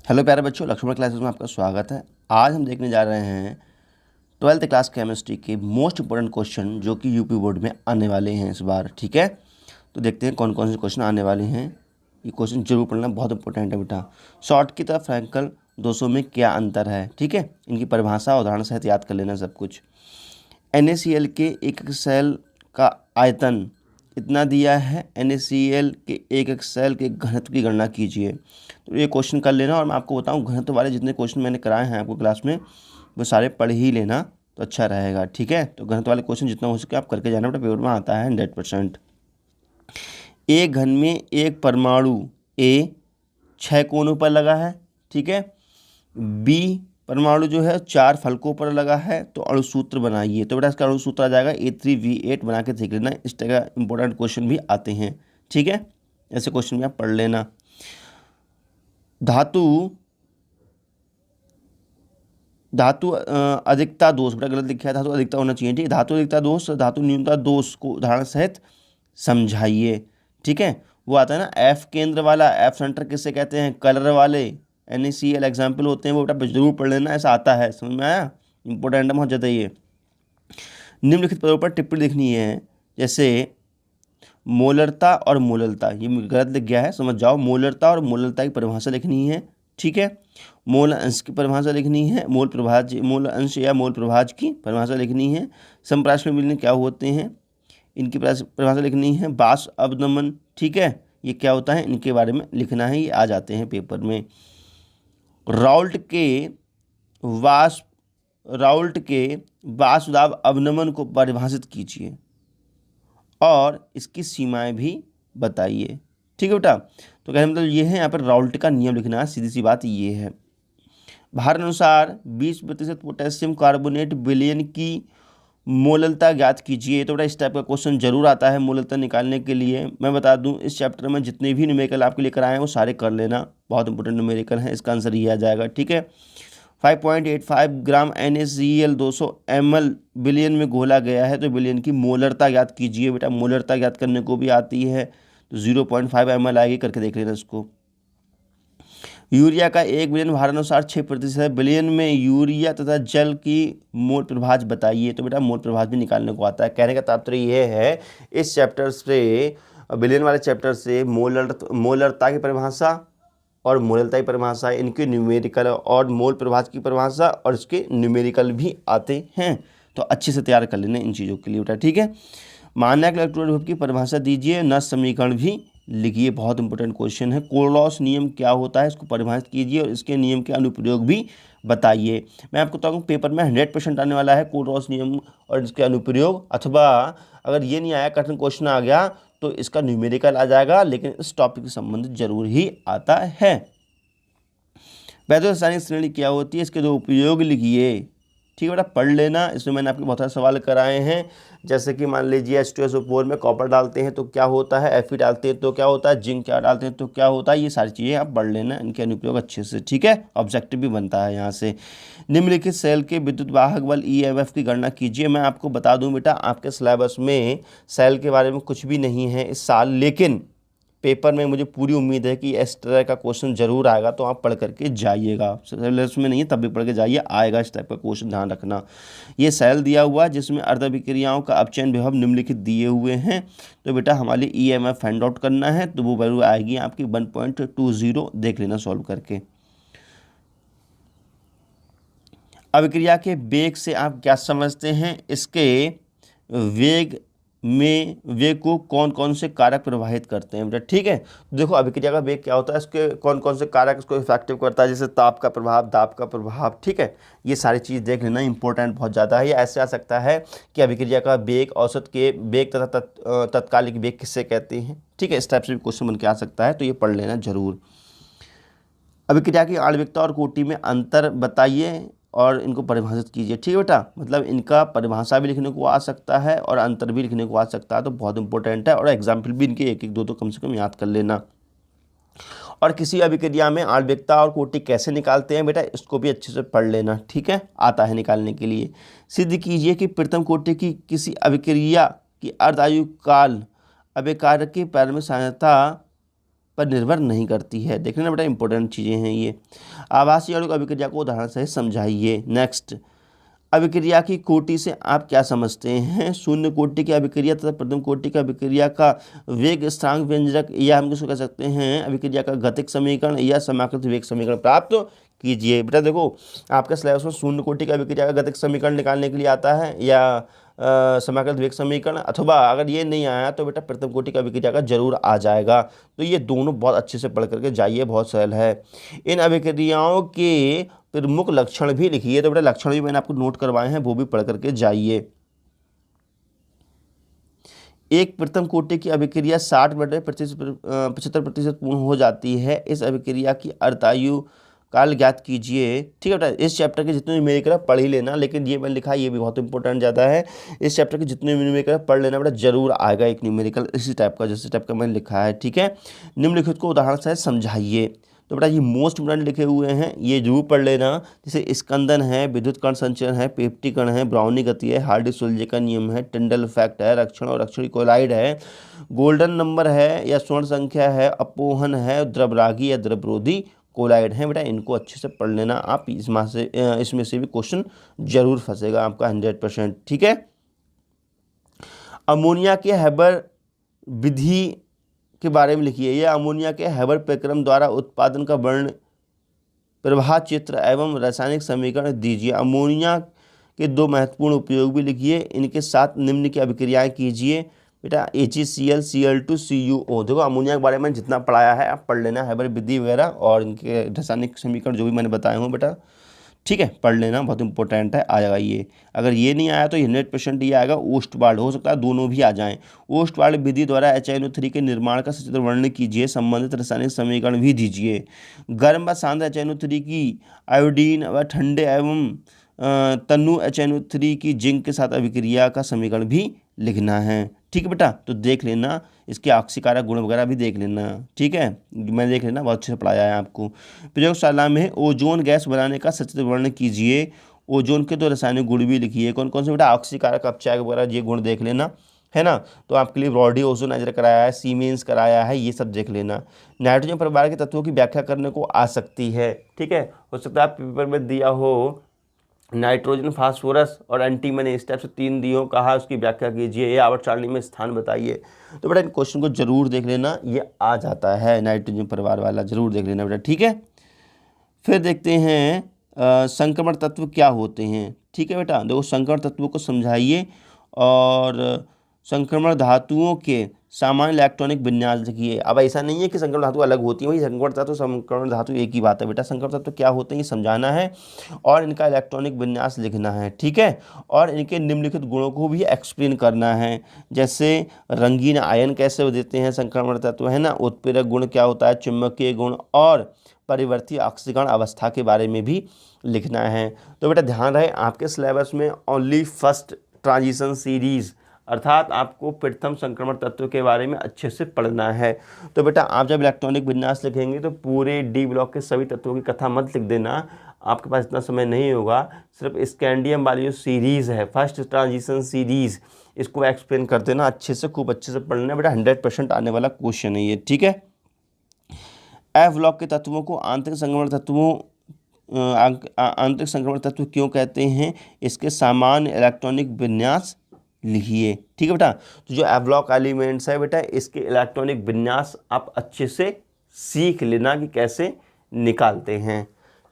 Hello प्यारे बच्चों, Lakshman classes में आपका स्वागत है। आज हम देखने जा रहे हैं 12th क्लास केमिस्ट्री के मोस्ट इंपॉर्टेंट क्वेश्चन जो कि यूपी बोर्ड में आने वाले हैं इस बार। ठीक है, तो देखते हैं कौन कौन से क्वेश्चन आने वाले हैं। ये क्वेश्चन जरूर पढ़ना, बहुत इंपॉर्टेंट है बेटा। शॉर्ट की तरफ फ्रैंकल 200 में क्या अंतर है, ठीक है, इनकी परिभाषा उदाहरण सहित याद कर लेना सब कुछ। NaCl के एक सेल का आयतन इतना दिया है, NaCl के एक सेल के घनत्व की गणना कीजिए। तो ये क्वेश्चन कर लेना, और मैं आपको बताऊं घनत्व वाले जितने क्वेश्चन मैंने कराए हैं आपको क्लास में वो सारे पढ़ ही लेना तो अच्छा रहेगा। ठीक है, तो घनत्व वाले क्वेश्चन जितना हो सके आप करके जाना बेटा, पेपर में आता है 100%। एक घन में एक परमाणु A 6 कोनों पर लगा है, ठीक है। B परमाणु जो है 4 फलकों पर लगा है, तो अणुसूत्र बनाइए। तो बेटा इसका अणुसूत्र आ जाएगा A3V8, बना के देख लेना। इस तरह का इंपॉर्टेंट क्वेश्चन भी आते हैं, ठीक है, ऐसे क्वेश्चन भी आप पढ़ लेना। धातु अधिकता दोष, बेटा गलत लिखा है, धातु अधिकता होना चाहिए, ठीक है। धातु अधिकता दोष, धातु न्यूनता दोष को उदाहरण सहित समझाइए, ठीक है। वो आता है ना एफ केंद्र वाला, एफ सेंटर किससे कहते हैं, कलर वाले NaCl एग्जाम्पल होते हैं, वो बेटा जरूर पढ़ लेना, ऐसा आता है, समझ में आया, इंपॉर्टेंट है बहुत ज़्यादा ये। निम्नलिखित पदों पर टिप्पणी लिखनी है, जैसे मोलरता और मोललता, ये गलत लिख गया है, समझ जाओ। मोलरता और मोललता की परिभाषा लिखनी है, ठीक है। मोल अंश की परिभाषा लिखनी है, मोल प्रभाज, मोल अंश या मोल प्रभाज की परिभाषा लिखनी है। समप्राश्मिक विलयन क्या होते हैं, इनकी परिभाषा लिखनी है। बाष्प अवनमन, ठीक है, ये क्या होता है, इनके बारे में लिखना है, ये आ जाते हैं पेपर में। राउल्ट के वाष्प दाब अवनमन को परिभाषित कीजिए और इसकी सीमाएं भी बताइए, ठीक है बेटा। तो कहने मतलब ये है, यहाँ पर राउल्ट का नियम लिखना है, सीधी सी बात ये है। भार अनुसार 20% पोटेशियम कार्बोनेट विलयन की मोललता ज्ञात कीजिए। तो बेटा इस टाइप का क्वेश्चन जरूर आता है मोललता निकालने के लिए। मैं बता दूं इस चैप्टर में जितने भी न्यूमेरिकल आपके लिए कराए हैं वो सारे कर लेना, बहुत इंपॉर्टेंट न्यूमेरिकल है, इसका आंसर ये आ जाएगा, ठीक है। 5.85 ग्राम NaCl 200 ml विलयन में घोला गया है, तो विलयन की मोलरता ज्ञात कीजिए। बेटा मोलरता ज्ञात करने को भी आती है, तो 0.5 ml आएगी, करके देख लेना इसको। यूरिया का 1 विलयन भार अनुसार 6% है, विलयन में यूरिया तथा जल की मोल प्रभाज बताइए। तो बेटा मोल प्रभाज भी निकालने को आता है। कहने का तात्पर्य यह है इस चैप्टर से, विलयन वाले चैप्टर से मोलरता की परिभाषा और मोललता की परिभाषा, इनके न्यूमेरिकल और मोल प्रभाज की परिभाषा और इसके न्यूमेरिकल भी आते हैं, तो अच्छे से तैयार कर लेना इन चीज़ों के लिए बेटा, ठीक है। मानक इलेक्ट्रोड विभव की परिभाषा दीजिए, नष्ट समीकरण भी लिखिए, बहुत इंपॉर्टेंट क्वेश्चन है। कोलोस नियम क्या होता है, इसको परिभाषित कीजिए और इसके नियम के अनुप्रयोग भी बताइए। मैं आपको बताऊँ पेपर में 100% आने वाला है कोलोस नियम और इसके अनुप्रयोग, अथवा अगर ये नहीं आया, कठिन क्वेश्चन आ गया, तो इसका न्यूमेरिकल आ जाएगा, लेकिन इस टॉपिक से संबंधित जरूर ही आता है। वैद्युत रासायनिक श्रेणी क्या होती है, इसके दो उपयोग लिखिए, ठीक है बेटा, पढ़ लेना। इसमें मैंने आपके बहुत सारे सवाल कराए हैं, जैसे कि मान लीजिए H2SO4 में कॉपर डालते हैं तो क्या होता है, Fe डालते हैं तो क्या होता है, जिंक क्या डालते हैं तो क्या होता है, ये सारी चीज़ें आप पढ़ लेना, इनके अनुप्रयोग अच्छे से, ठीक है। ऑब्जेक्टिव भी बनता है यहाँ से। निम्नलिखित सेल के विद्युत वाहक बल EMF की गणना कीजिए। मैं आपको बता दूँ बेटा, आपके सिलेबस में सेल के बारे में कुछ भी नहीं है इस साल, लेकिन पेपर में मुझे पूरी उम्मीद है कि इस तरह का क्वेश्चन जरूर आएगा, तो आप पढ़ करके जाइएगा। सिलेबस में नहीं है तब भी पढ़ के जाइए, आएगा इस टाइप का क्वेश्चन, ध्यान रखना। ये सेल दिया हुआ है जिसमें अर्धविक्रियाओं का अपचयन विभव निम्नलिखित दिए हुए हैं, तो बेटा हमारे EMF फाइंड आउट करना है, तो वो वैल्यू आएगी आपकी 1.20, देख लेना सॉल्व करके। अभिक्रिया के वेग से आप क्या समझते हैं, इसके वेग को कौन कौन से कारक प्रभावित करते हैं बेटा, ठीक है। देखो अभिक्रिया का वेग क्या होता है, इसके कौन कौन से कारक इसको इफेक्टिव करता है, जैसे ताप का प्रभाव, दाब का प्रभाव, ठीक है। ये सारी चीज़ देख लेना, इंपॉर्टेंट बहुत ज़्यादा है। ये ऐसे आ सकता है कि अभिक्रिया का वेग, औसत के वेग तथा तत्कालिक वेग किससे कहते हैं, ठीक है, इस टाइप से भी क्वेश्चन बन के आ सकता है, तो ये पढ़ लेना जरूर। अभिक्रिया की आणविकता और कोटि में अंतर बताइए और इनको परिभाषित कीजिए, ठीक है बेटा। मतलब इनका परिभाषा भी लिखने को आ सकता है और अंतर भी लिखने को आ सकता है, तो बहुत इंपॉर्टेंट है, और एग्जाम्पल भी इनके एक एक दो कम से कम याद कर लेना। और किसी अभिक्रिया में आणविकता और कोटि कैसे निकालते हैं बेटा, इसको भी अच्छे से पढ़ लेना, ठीक है, आता है निकालने के लिए। सिद्ध कीजिए कि प्रथम कोटि की किसी अभिक्रिया की अर्ध आयु काल अभिकारक के पैर में सहायता पर निर्भर नहीं करती है। देखने में बेटा इंपॉर्टेंट चीज़ें हैं ये। आभासी आणविक अभिक्रिया को उदाहरण से समझाइए। नेक्स्ट, अभिक्रिया की कोटि से आप क्या समझते हैं? शून्य कोटि की अभिक्रिया तथा प्रथम कोटि की अभिक्रिया का वेग स्थिरांक व्यंजक, या हम किसको कह सकते हैं अभिक्रिया का गतिक समीकरण या समाकृत वेग समीकरण प्राप्त कीजिए। बेटा देखो, आपके सिलेबस में शून्य कोटि की अभिक्रिया का गतिक समीकरण निकालने के लिए आता है या समाकृत वेग समीकरण, अथवा अगर ये नहीं आया तो बेटा प्रथम कोटि की अभिक्रिया का जरूर आ जाएगा। तो ये दोनों बहुत अच्छे से पढ़ करके जाइए, बहुत सरल है। इन अभिक्रियाओं के प्रमुख लक्षण भी लिखिए। तो बेटा लक्षण भी मैंने आपको नोट करवाए हैं, वो भी पढ़ करके जाइए। एक प्रथम कोटि की अभिक्रिया 60/75% पूर्ण हो जाती है। इस अभिक्रिया की अर्धायु काल ज्ञात कीजिए। ठीक है बेटा, इस चैप्टर के जितने न्यूमेरिकल पढ़ ही लेना, लेकिन ये मैंने लिखा है ये भी बहुत इंपॉर्टेंट ज़्यादा है। इस चैप्टर के जितने न्यूमेरिकल पढ़ लेना बेटा, जरूर आएगा एक न्यूमेरिकल इसी टाइप का, जैसे टाइप का मैंने लिखा है। ठीक है, निम्नलिखित को उदाहरण से समझाइए। तो बेटा ये मोस्ट इंपोर्टेंट लिखे हुए हैं, ये जरूर पढ़ लेना। जैसे स्कंदन है, विद्युत कण संचरण है, पेप्टी कण है, ब्राउनी गति है, हार्डी-सोल्जे का नियम है, टिंडल इफेक्ट है, रक्षण और रक्षणी कोलाइड है, गोल्डन नंबर है या स्वर्ण संख्या है, अपोहन है, द्रवरागी या द्रवरोधी कोलाइड है। बेटा इनको अच्छे से पढ़ लेना आप, इसमें से भी क्वेश्चन जरूर फंसेगा आपका 100%। ठीक है, अमोनिया के हैबर विधि के बारे में लिखिए। यह अमोनिया के हैबर प्रक्रम द्वारा उत्पादन का वर्ण प्रवाह चित्र एवं रासायनिक समीकरण दीजिए। अमोनिया के दो महत्वपूर्ण उपयोग भी लिखिए। इनके साथ निम्न की अभिक्रियाएं कीजिए। बेटा AgCl Cl2 CuO। देखो अमोनिया के बारे में जितना पढ़ाया है आप पढ़ लेना, हैबर विधि वगैरह और इनके रासायनिक समीकरण जो भी मैंने बताए हों बेटा, ठीक है, पढ़ लेना, बहुत इंपॉर्टेंट है, आएगा ये। अगर ये नहीं आया तो 100% ये आएगा ओस्टवाल्ड, हो सकता है दोनों भी आ जाएं। ओस्टवाल्ड विधि द्वारा HNO3 के निर्माण का सचित्र वर्णन कीजिए, संबंधित रासायनिक समीकरण भी दीजिए। गर्म व शांत HNO3 की आयोडीन व ठंडे एवं तनु HNO3 की जिंक के साथ अभिक्रिया का समीकरण भी लिखना है। ठीक है बेटा, तो देख लेना, इसके ऑक्सीकारक गुण वगैरह भी देख लेना। ठीक है, मैं देख लेना, बहुत अच्छे से पढ़ाया है आपको। प्रयोगशाला में ओजोन गैस बनाने का सचित्र वर्णन कीजिए। ओजोन के दो रासायनिक गुण भी लिखिए। कौन कौन से बेटा? ऑक्सीकारक, अपचायक वगैरह, ये गुण देख लेना, है ना। तो आपके लिए ब्रॉडी ओजोनाइजर कराया है, सीमेंस कराया है, ये सब देख लेना। नाइट्रोजन परिवार के तत्वों की व्याख्या करने को आ सकती है। ठीक है, हो सकता है पेपर में दिया हो नाइट्रोजन, फास्फोरस और एंटीमनी, इस टाइप से 3 दियो, कहा उसकी व्याख्या कीजिए, ये आवर्त सारणी में स्थान बताइए। तो बेटा इन क्वेश्चन को जरूर देख लेना, ये आ जाता है नाइट्रोजन परिवार वाला, जरूर देख लेना बेटा। ठीक है, फिर देखते हैं संक्रमण तत्व क्या होते हैं। ठीक है बेटा, देखो संक्रमण तत्वों को समझाइए और संक्रमण धातुओं के सामान्य इलेक्ट्रॉनिक विन्यास लिखिए। अब ऐसा नहीं है कि संक्रमण धातु अलग होती है, वही संक्रमण तत्व संक्रमण धातु एक ही बात है बेटा। संक्रमण तत्व क्या होते हैं ये समझाना है और इनका इलेक्ट्रॉनिक विन्यास लिखना है। ठीक है, और इनके निम्नलिखित गुणों को भी एक्सप्लेन करना है, जैसे रंगीन आयन कैसे देते हैं संक्रमण तत्व, है ना, उत्प्रेरक गुण क्या होता है, चुंबकीय गुण और परिवर्ती ऑक्सीकरण अवस्था के बारे में भी लिखना है। तो बेटा ध्यान रहे, आपके सिलेबस में ओनली फर्स्ट ट्रांजिशन सीरीज अर्थात आपको प्रथम संक्रमण तत्व के बारे में अच्छे से पढ़ना है। तो बेटा आप जब इलेक्ट्रॉनिक विन्यास लिखेंगे तो पूरे डी ब्लॉक के सभी तत्वों की कथा मत लिख देना, आपके पास इतना समय नहीं होगा। सिर्फ स्कैंडियम वाली जो सीरीज़ है, फर्स्ट ट्रांजिशन सीरीज़, इसको एक्सप्लेन कर देना अच्छे से, खूब अच्छे से पढ़ना बेटा, 100% आने वाला क्वेश्चन है ये। ठीक है, एफ ब्लॉक के तत्वों को आंतरिक संक्रमण तत्वों आंतरिक संक्रमण तत्व क्यों कहते हैं, इसके सामान्य इलेक्ट्रॉनिक विन्यास लिखिए। ठीक है बेटा, तो जो एफ ब्लॉक एलिमेंट्स है बेटा, इसके इलेक्ट्रॉनिक विन्यास आप अच्छे से सीख लेना कि कैसे निकालते हैं।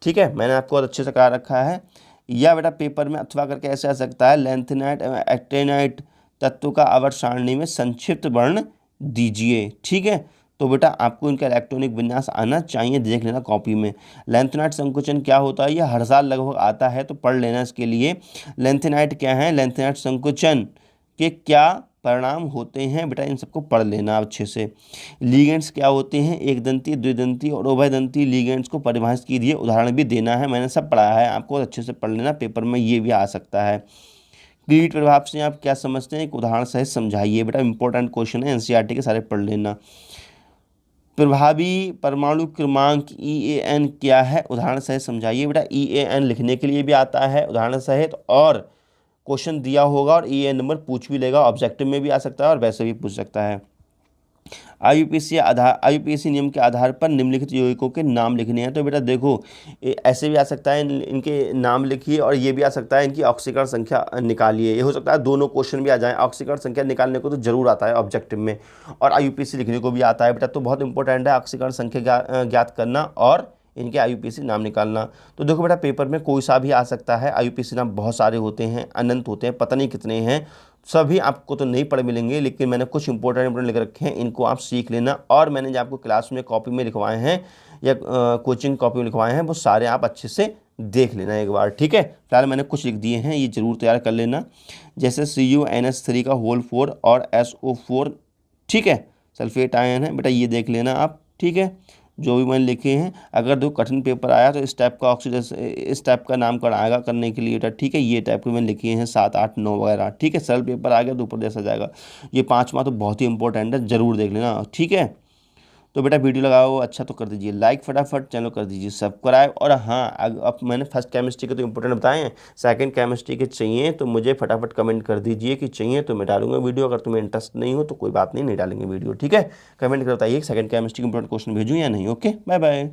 ठीक है, मैंने आपको बहुत अच्छे से कहा रखा है। या बेटा पेपर में अथवा करके ऐसे आ सकता है, लैंथेनाइट एवं एक्टेनाइट तत्व का आवर्त सारणी में संक्षिप्त वर्ण दीजिए। ठीक है, तो बेटा आपको इनका इलेक्ट्रॉनिक विन्यास आना चाहिए, देख लेना कॉपी में। लैंथेनाइट संकुचन क्या होता है, यह हर साल लगभग आता है, तो पढ़ लेना इसके लिए। लैंथेनाइट क्या है, लैंथेनाइट संकुचन के क्या परिणाम होते हैं बेटा, इन सबको पढ़ लेना अच्छे से। लीगेंड्स क्या होते हैं, एक दंती, द्विदंती और उभयदंती लीगेंड्स को परिभाषित कीजिए, उदाहरण भी देना है, मैंने सब पढ़ाया है, आपको अच्छे से पढ़ लेना, पेपर में ये भी आ सकता है। क्लीट प्रभाव से आप क्या समझते हैं, एक उदाहरण सहित समझाइए बेटा, इंपॉर्टेंट क्वेश्चन है, एनसीईआरटी के सारे पढ़ लेना। प्रभावी परमाणु क्रमांक EAN क्या है, उदाहरण सहित समझाइए बेटा। EAN लिखने के लिए भी आता है उदाहरण सहित, और क्वेश्चन दिया होगा और EAN नंबर पूछ भी लेगा, ऑब्जेक्टिव में भी आ सकता है और वैसे भी पूछ सकता है। आईयूपीएसी नियम के आधार पर निम्नलिखित यौगिकों के नाम लिखने हैं। तो बेटा देखो ऐसे भी आ सकता है, इनके नाम लिखिए, और ये भी आ सकता है इनकी ऑक्सीकरण संख्या निकालिए। ये हो सकता है दोनों क्वेश्चन भी आ जाएं। ऑक्सीकरण संख्या निकालने को तो जरूर आता है ऑब्जेक्टिव में, और आईयूपीएसी लिखने को भी आता है बेटा। तो बहुत इंपॉर्टेंट है ऑक्सीकरण संख्या ज्ञात करना और इनके आईयूपीएसी नाम निकालना। तो देखो बेटा पेपर में कोई सा भी आ सकता है, आईयूपीएसी नाम बहुत सारे होते हैं, अनंत होते हैं, पता नहीं कितने हैं, सभी आपको तो नहीं पढ़ मिलेंगे, लेकिन मैंने कुछ इंपॉर्टेंट लिख रखे हैं, इनको आप सीख लेना। और मैंने जो आपको क्लास में कॉपी में लिखवाए हैं या कोचिंग कॉपी में लिखवाए हैं वो सारे आप अच्छे से देख लेना एक बार, ठीक है। फिलहाल मैंने कुछ लिख दिए हैं, ये जरूर तैयार कर लेना, जैसे CuNH3 का होल 4 और SO4, ठीक है, सल्फेट आयन है बेटा, ये देख लेना आप, ठीक है। जो भी मैंने लिखे हैं, अगर दो कठिन पेपर आया तो इस टाइप का ऑक्सीडेशन, इस टाइप का नाम कराएगा करने के लिए बेटा, ठीक है। ये टाइप के मैंने लिखे हैं 7, 8, 9 वगैरह, ठीक है। सरल पेपर आ गया तो ऊपर जैसा जाएगा। ये 5वां तो बहुत ही इंपॉर्टेंट है, जरूर देख लेना, ठीक है। तो बेटा वीडियो लगाओ अच्छा तो कर दीजिए लाइक, फटाफट चैनल कर दीजिए सब्सक्राइब। और हाँ, अब मैंने फर्स्ट केमिस्ट्री के तो इंपॉर्टेंट बताए हैं, सेकंड केमिस्ट्री के चाहिए तो मुझे फटाफट कमेंट कर दीजिए कि चाहिए, तो मैं डालूंगा वीडियो। अगर तुम्हें इंटरेस्ट नहीं हो तो कोई बात नहीं, नहीं डालेंगे वीडियो, ठीक है। कमेंट कर बताइए सेकंड केमिस्ट्री के इंपॉर्टेंट क्वेश्चन भेजूँ या नहीं। Okay, bye bye.